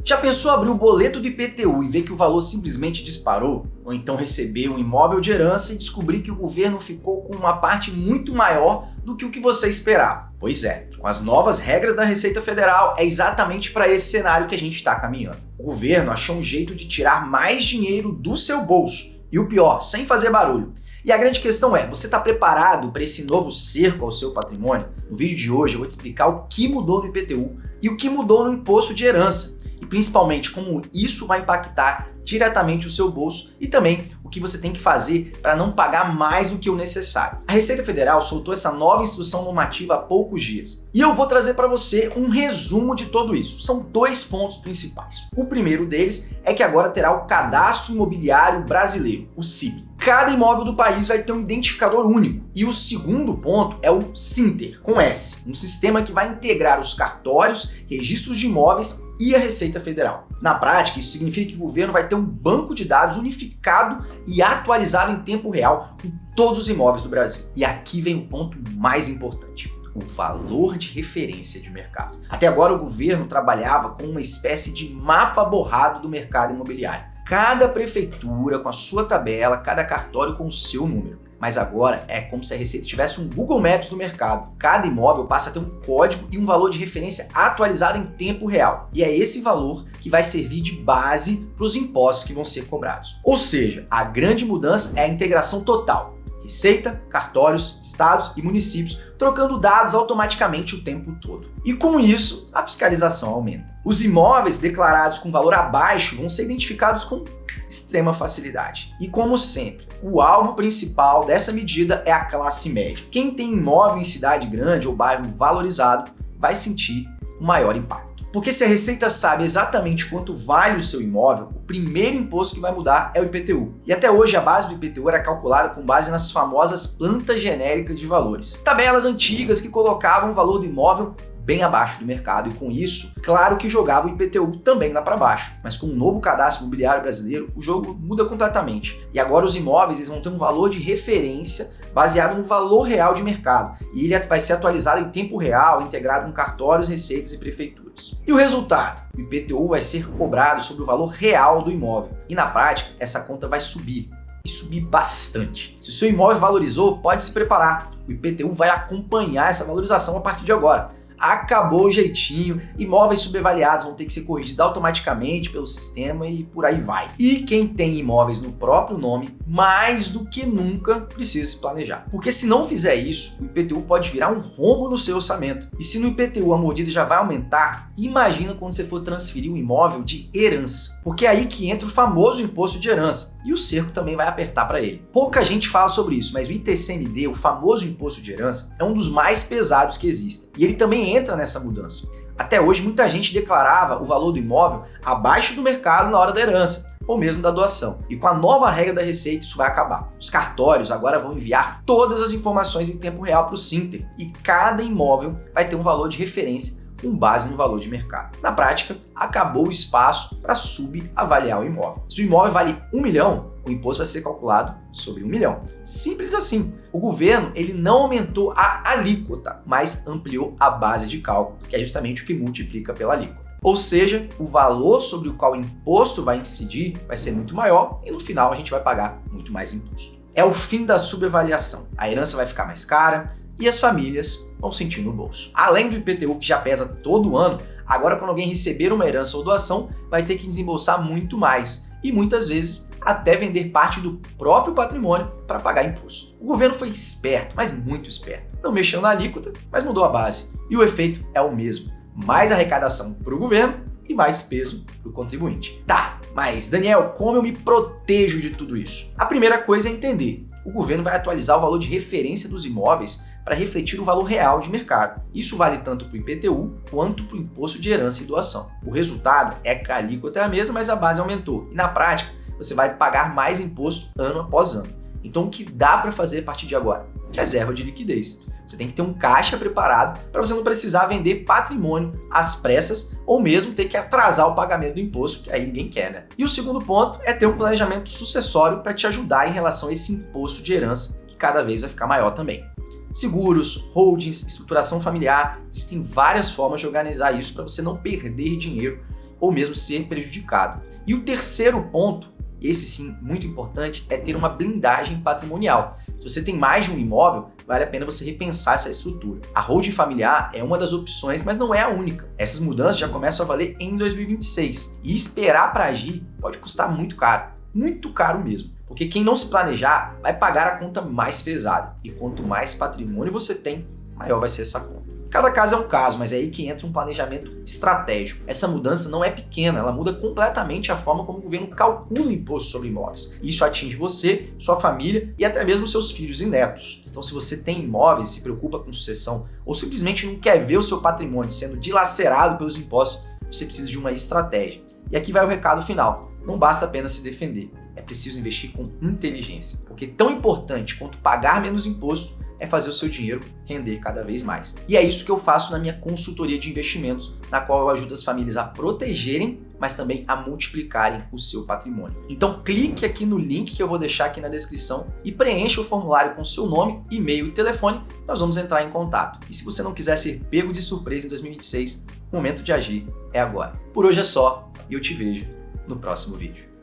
Já pensou abrir o boleto do IPTU e ver que o valor simplesmente disparou? Ou então receber um imóvel de herança e descobrir que o governo ficou com uma parte muito maior do que o que você esperava? Pois é, com as novas regras da Receita Federal, é exatamente para esse cenário que a gente está caminhando. O governo achou um jeito de tirar mais dinheiro do seu bolso. E o pior, sem fazer barulho. E a grande questão é, você está preparado para esse novo cerco ao seu patrimônio? No vídeo de hoje eu vou te explicar o que mudou no IPTU e o que mudou no imposto de herança. E principalmente como isso vai impactar diretamente o seu bolso e também o que você tem que fazer para não pagar mais do que o necessário. A Receita Federal soltou essa nova instrução normativa há poucos dias e eu vou trazer para você um resumo de tudo isso. São 2 pontos principais. O primeiro deles é que agora terá o Cadastro Imobiliário Brasileiro, o CIB. Cada imóvel do país vai ter um identificador único. E o segundo ponto é o Sinter, com S, um sistema que vai integrar os cartórios, registros de imóveis e a Receita Federal. Na prática, isso significa que o governo vai ter um banco de dados unificado e atualizado em tempo real com todos os imóveis do Brasil. E aqui vem o ponto mais importante: o valor de referência de mercado. Até agora o governo trabalhava com uma espécie de mapa borrado do mercado imobiliário. Cada prefeitura com a sua tabela, cada cartório com o seu número. Mas agora é como se a Receita tivesse um Google Maps do mercado. Cada imóvel passa a ter um código e um valor de referência atualizado em tempo real. E é esse valor que vai servir de base para os impostos que vão ser cobrados. Ou seja, a grande mudança é a integração total. Receita, cartórios, estados e municípios trocando dados automaticamente o tempo todo. E com isso, a fiscalização aumenta. Os imóveis declarados com valor abaixo vão ser identificados com extrema facilidade. E como sempre, o alvo principal dessa medida é a classe média. Quem tem imóvel em cidade grande ou bairro valorizado vai sentir o maior impacto. Porque se a Receita sabe exatamente quanto vale o seu imóvel, o primeiro imposto que vai mudar é o IPTU. E até hoje a base do IPTU era calculada com base nas famosas plantas genéricas de valores. Tabelas antigas que colocavam o valor do imóvel bem abaixo do mercado e com isso, claro que jogava o IPTU também lá para baixo. Mas com o novo cadastro imobiliário brasileiro, o jogo muda completamente. E agora os imóveis eles vão ter um valor de referência baseado no valor real de mercado. E ele vai ser atualizado em tempo real, integrado com cartórios, receitas e prefeituras. E o resultado? O IPTU vai ser cobrado sobre o valor real do imóvel. E na prática, essa conta vai subir. E subir bastante. Se o seu imóvel valorizou, pode se preparar. O IPTU vai acompanhar essa valorização a partir de agora. Acabou o jeitinho, imóveis subavaliados vão ter que ser corrigidos automaticamente pelo sistema e por aí vai. E quem tem imóveis no próprio nome, mais do que nunca precisa se planejar. Porque se não fizer isso, o IPTU pode virar um rombo no seu orçamento. E se no IPTU a mordida já vai aumentar, imagina quando você for transferir um imóvel de herança. Porque é aí que entra o famoso imposto de herança. E o cerco também vai apertar para ele. Pouca gente fala sobre isso, mas o ITCMD, o famoso imposto de herança, é um dos mais pesados que existem. E ele também entra nessa mudança. Até hoje, muita gente declarava o valor do imóvel abaixo do mercado na hora da herança, ou mesmo da doação. E com a nova regra da Receita, isso vai acabar. Os cartórios agora vão enviar todas as informações em tempo real para o Sinter, e cada imóvel vai ter um valor de referência com base no valor de mercado. Na prática, acabou o espaço para subavaliar o imóvel. Se o imóvel vale 1 milhão, o imposto vai ser calculado sobre 1 milhão. Simples assim. O governo ele não aumentou a alíquota, mas ampliou a base de cálculo, que é justamente o que multiplica pela alíquota. Ou seja, o valor sobre o qual o imposto vai incidir vai ser muito maior e no final a gente vai pagar muito mais imposto. É o fim da subavaliação. A herança vai ficar mais cara e as famílias vão sentir no bolso. Além do IPTU que já pesa todo ano, agora quando alguém receber uma herança ou doação, vai ter que desembolsar muito mais e muitas vezes até vender parte do próprio patrimônio para pagar imposto. O governo foi esperto, mas muito esperto. Não mexeu na alíquota, mas mudou a base. E o efeito é o mesmo. Mais arrecadação para o governo e mais peso para o contribuinte. Tá, mas Daniel, como eu me protejo de tudo isso? A primeira coisa é entender. O governo vai atualizar o valor de referência dos imóveis para refletir o valor real de mercado. Isso vale tanto para o IPTU quanto para o imposto de herança e doação. O resultado é que a alíquota é a mesma, mas a base aumentou. E na prática, você vai pagar mais imposto ano após ano. Então o que dá para fazer a partir de agora? Reserva de liquidez. Você tem que ter um caixa preparado para você não precisar vender patrimônio às pressas ou mesmo ter que atrasar o pagamento do imposto, que aí ninguém quer, né? E o segundo ponto é ter um planejamento sucessório para te ajudar em relação a esse imposto de herança, que cada vez vai ficar maior também. Seguros, holdings, estruturação familiar, existem várias formas de organizar isso para você não perder dinheiro ou mesmo ser prejudicado. E o terceiro ponto, esse sim muito importante, é ter uma blindagem patrimonial. Se você tem mais de um imóvel, vale a pena você repensar essa estrutura. A holding familiar é uma das opções, mas não é a única. Essas mudanças já começam a valer em 2026 e esperar para agir pode custar muito caro mesmo. Porque quem não se planejar vai pagar a conta mais pesada. E quanto mais patrimônio você tem, maior vai ser essa conta. Cada caso é um caso, mas é aí que entra um planejamento estratégico. Essa mudança não é pequena, ela muda completamente a forma como o governo calcula o imposto sobre imóveis. Isso atinge você, sua família e até mesmo seus filhos e netos. Então, se você tem imóveis, se preocupa com sucessão ou simplesmente não quer ver o seu patrimônio sendo dilacerado pelos impostos, você precisa de uma estratégia. E aqui vai o recado final. Não basta apenas se defender, é preciso investir com inteligência, porque tão importante quanto pagar menos imposto é fazer o seu dinheiro render cada vez mais. E é isso que eu faço na minha consultoria de investimentos, na qual eu ajudo as famílias a protegerem, mas também a multiplicarem o seu patrimônio. Então clique aqui no link que eu vou deixar aqui na descrição e preencha o formulário com seu nome, e-mail e telefone, nós vamos entrar em contato. E se você não quiser ser pego de surpresa em 2026, o momento de agir é agora. Por hoje é só e eu te vejo no próximo vídeo.